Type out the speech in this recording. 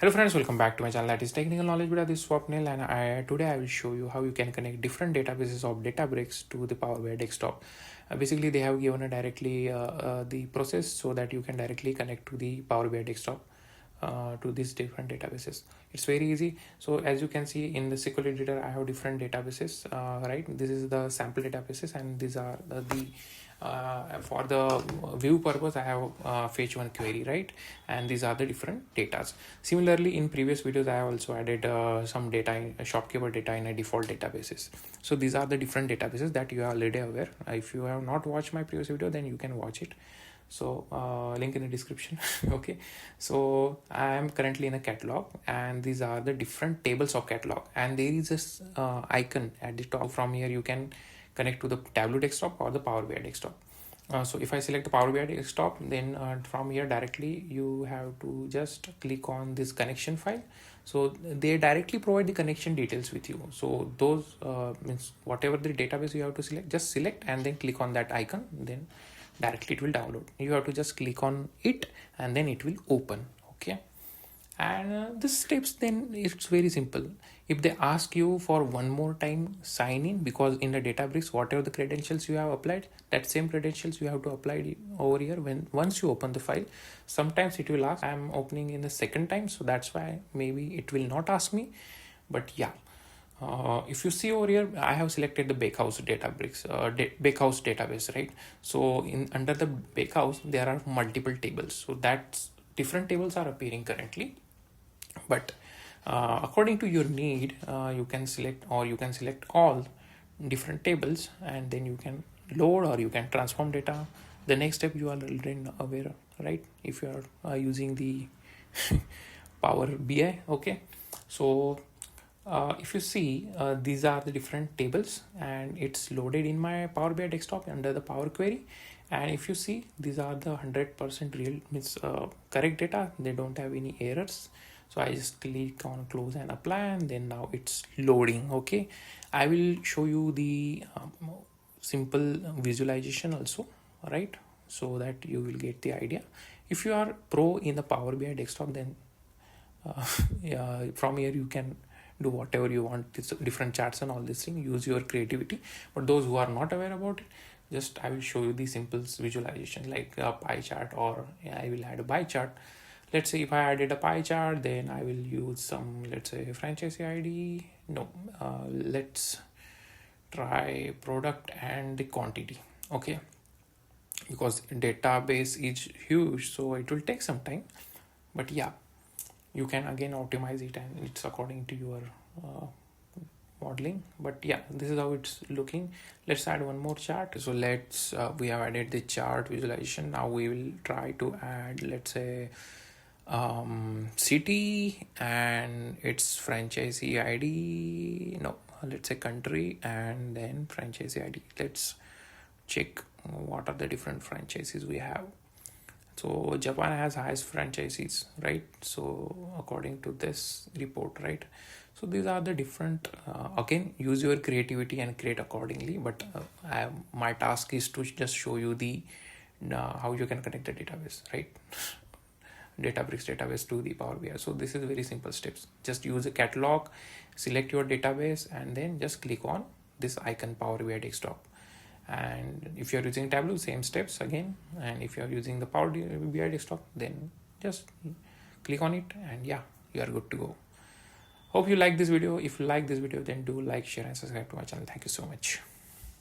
Hello friends, welcome back to my channel, that is Technical Knowledge with this Swapnil, and today I will show you how you can connect different databases of Databricks to the Power BI desktop. Basically, they have given directly the process so that you can directly connect to the Power BI desktop to these different databases. It's very easy. So as you can see in the SQL editor, I have different databases, right? This is the sample databases, and these are for the view purpose I have fetch one query, right? And these are the different datas. Similarly, in previous videos I have also added some data in shopkeeper data in a default databases. So these are the different databases that you are already aware. If you have not watched my previous video, then you can watch it. So link in the description. Okay, so I am currently in a catalog, and these are the different tables of catalog, and there is this icon at the top. From here you can connect to the Tableau desktop or the Power BI desktop. So if I select the Power BI desktop, then from here directly you have to just click on this connection file. So they directly provide the connection details with you. So those means whatever the database you have to select, just select and then click on that icon, then directly it will download. You have to just click on it and then it will open. Okay, and the steps, then it's very simple. If they ask you for one more time sign in, because in the Databricks whatever the credentials you have applied, that same credentials you have to apply over here. When once you open the file, sometimes it will ask. I'm opening in the second time, so that's why maybe it will not ask me. But yeah, if you see over here, I have selected the Bakehouse Databricks, Bakehouse database, right? So in under the Bakehouse there are multiple tables, so that's different tables are appearing currently. But according to your need, you can select, or you can select all different tables, and then you can load or you can transform data. The next step you are already aware, right? If you are using the Power BI. Okay, so if you see, these are the different tables, and it's loaded in my Power BI desktop under the Power Query. And if you see, these are the 100% real, means correct data. They don't have any errors. So I just click on close and apply, and then now it's loading. Okay, I will show you the simple visualization also, right? So that you will get the idea. If you are pro in the Power BI desktop, then yeah, from here you can do whatever you want. It's different charts and all this thing. Use your creativity. But those who are not aware about it, just I will show you the simple visualization, like a pie chart, or I will add a pie chart. Let's say if I added a pie chart, then I will use some, let's say, franchisee ID. No, let's try product and the quantity. Okay, because database is huge, so it will take some time. But yeah, you can again optimize it, and it's according to your modeling. But yeah, this is how it's looking. Let's add one more chart. So let's we have added the chart visualization. Now we will try to add, let's say, city and its franchisee ID. No, let's say country and then franchisee ID. Let's check what are the different franchises we have. So Japan has highest franchises, right? So according to this report, right? So these are the different, again, use your creativity and create accordingly. But my task is to just show you the how you can connect the database, right? Databricks database to the Power BI. So this is very simple steps. Just use a catalog, select your database, and then just click on this icon, Power BI desktop. And if you're using Tableau, same steps again. And if you're using the Power BI desktop, then just click on it, and yeah, you are good to go. Hope you like this video. If you like this video, then do like, share, and subscribe to my channel. Thank you so much.